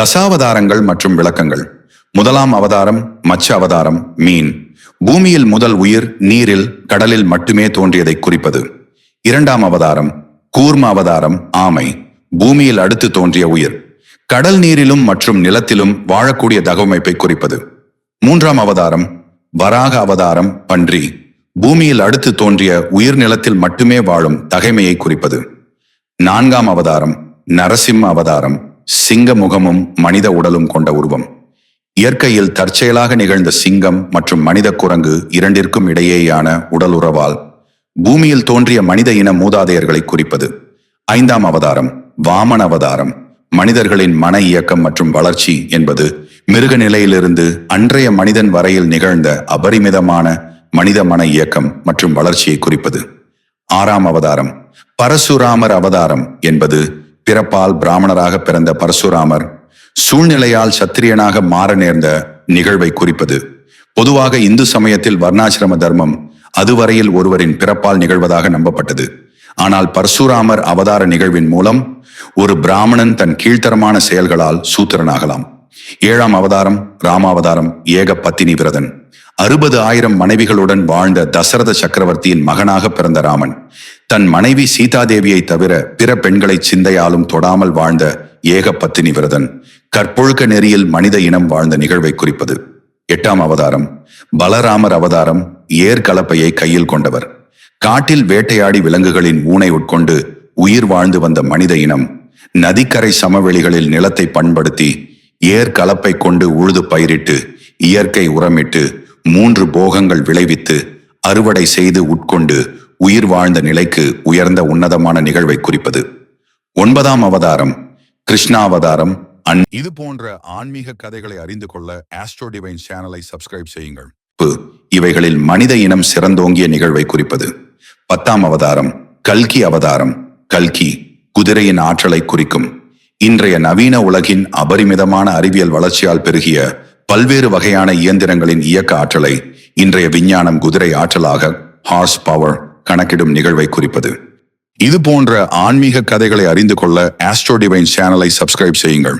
தசாவதாரங்கள் மற்றும் விளக்கங்கள். முதலாம் அவதாரம் மச்ச அவதாரம், மீன். பூமியில் முதல் உயிர் நீரில் கடலில் மட்டுமே தோன்றியதை குறிப்பது. இரண்டாம் அவதாரம் கூர்ம அவதாரம், ஆமை. பூமியில் அடுத்து தோன்றிய உயிர், கடல் நீரிலும் மற்றும் நிலத்திலும் வாழக்கூடிய தகவமைப்பை குறிப்பது. மூன்றாம் அவதாரம் வராக அவதாரம், பன்றி. பூமியில் அடுத்து தோன்றிய உயிர் நிலத்தில் மட்டுமே வாழும் தகைமையை குறிப்பது. நான்காம் அவதாரம் நரசிம்ம அவதாரம், சிங்க முகமும் மனித உடலும் கொண்ட உருவம். இயற்கையில் தற்செயலாக நிகழ்ந்த சிங்கம் மற்றும் மனித குரங்கு இரண்டிற்கும் இடையேயான உடல் உறவால் பூமியில் தோன்றிய மனித இன மூதாதையர்களை குறிப்பது. ஐந்தாம் அவதாரம் வாமன அவதாரம், மனிதர்களின் மன இயக்கம் மற்றும் வளர்ச்சி என்பது மிருக நிலையிலிருந்து அன்றைய மனிதன் வரையில் நிகழ்ந்த அபரிமிதமான மனித மன இயக்கம் மற்றும் வளர்ச்சியை குறிப்பது. ஆறாம் அவதாரம் பரசுராமர் அவதாரம் என்பது பிறப்பால் பிராமணராக பிறந்த பரசுராமர் சூழ்நிலையால் சத்திரியனாக மாற நேர்ந்த நிகழ்வை குறிப்பது. பொதுவாக இந்து சமயத்தில் வர்ணாசிரம தர்மம் அதுவரையில் ஒருவரின் பிறப்பால் நிகழ்வதாக நம்பப்பட்டது. ஆனால் பரசுராமர் அவதார நிகழ்வின் மூலம் ஒரு பிராமணன் தன் கீழ்த்தரமான செயல்களால் சூத்திரனாகலாம். ஏழாம் அவதாரம் ராமாவதாரம், ஏக பத்தினி விரதன். 60,000 மனைவிகளுடன் வாழ்ந்த தசரத சக்கரவர்த்தியின் மகனாக பிறந்த ராமன் தன் மனைவி சீதாதேவியை தவிர பிற பெண்களை சிந்தையாலும் தொடாமல் வாழ்ந்த ஏக பத்தினி விரதன் கற்பொழுக்க நெறியில் மனித இனம் வாழ்ந்த நிகழ்வை குறிப்பது. எட்டாம் அவதாரம் பலராமர் அவதாரம், ஏர் கலப்பையை கையில் கொண்டவர். காட்டில் வேட்டையாடி விலங்குகளின் ஊனை உட்கொண்டு உயிர் வாழ்ந்து வந்த மனித இனம் நதிக்கரை சமவெளிகளில் நிலத்தை பண்படுத்தி ஏர் கலப்பை கொண்டு உழுது பயிரிட்டு இயற்கை உரமிட்டு 3 போகங்கள் விளைவித்து அறுவடை செய்து உட்கொண்டு உயிர் வாழ்ந்த நிலைக்கு உயர்ந்த உன்னதமான நிகழ்வை குறிப்பது. 9ஆம் அவதாரம் கிருஷ்ணாவதாரம். இது போன்ற ஆன்மீக கதைகளை அறிந்து கொள்ள ஆஸ்ட்ரோ டிவைன் சேனலை சப்ஸ்கிரைப் செய்யுங்கள். இவைகளில் மனித இனம் சிறந்தோங்கிய நிகழ்வை குறிப்பது. 10ஆம் அவதாரம் கல்கி அவதாரம், கல்கி குதிரையின் ஆற்றலை குறிக்கும். இன்றைய நவீன உலகின் அபரிமிதமான அறிவியல் வளர்ச்சியால் பெருகிய பல்வேறு வகையான இயந்திரங்களின் இயக்க ஆற்றலை இன்றைய விஞ்ஞானம் குதிரை ஆற்றலாக ஹார்ஸ் பவர் கணக்கிடும் நிகழ்வை குறிப்பது. இது போன்ற ஆன்மீக கதைகளை அறிந்து கொள்ள ஆஸ்ட்ரோ டிவைன் சேனலை சப்ஸ்கிரைப் செய்யுங்கள்.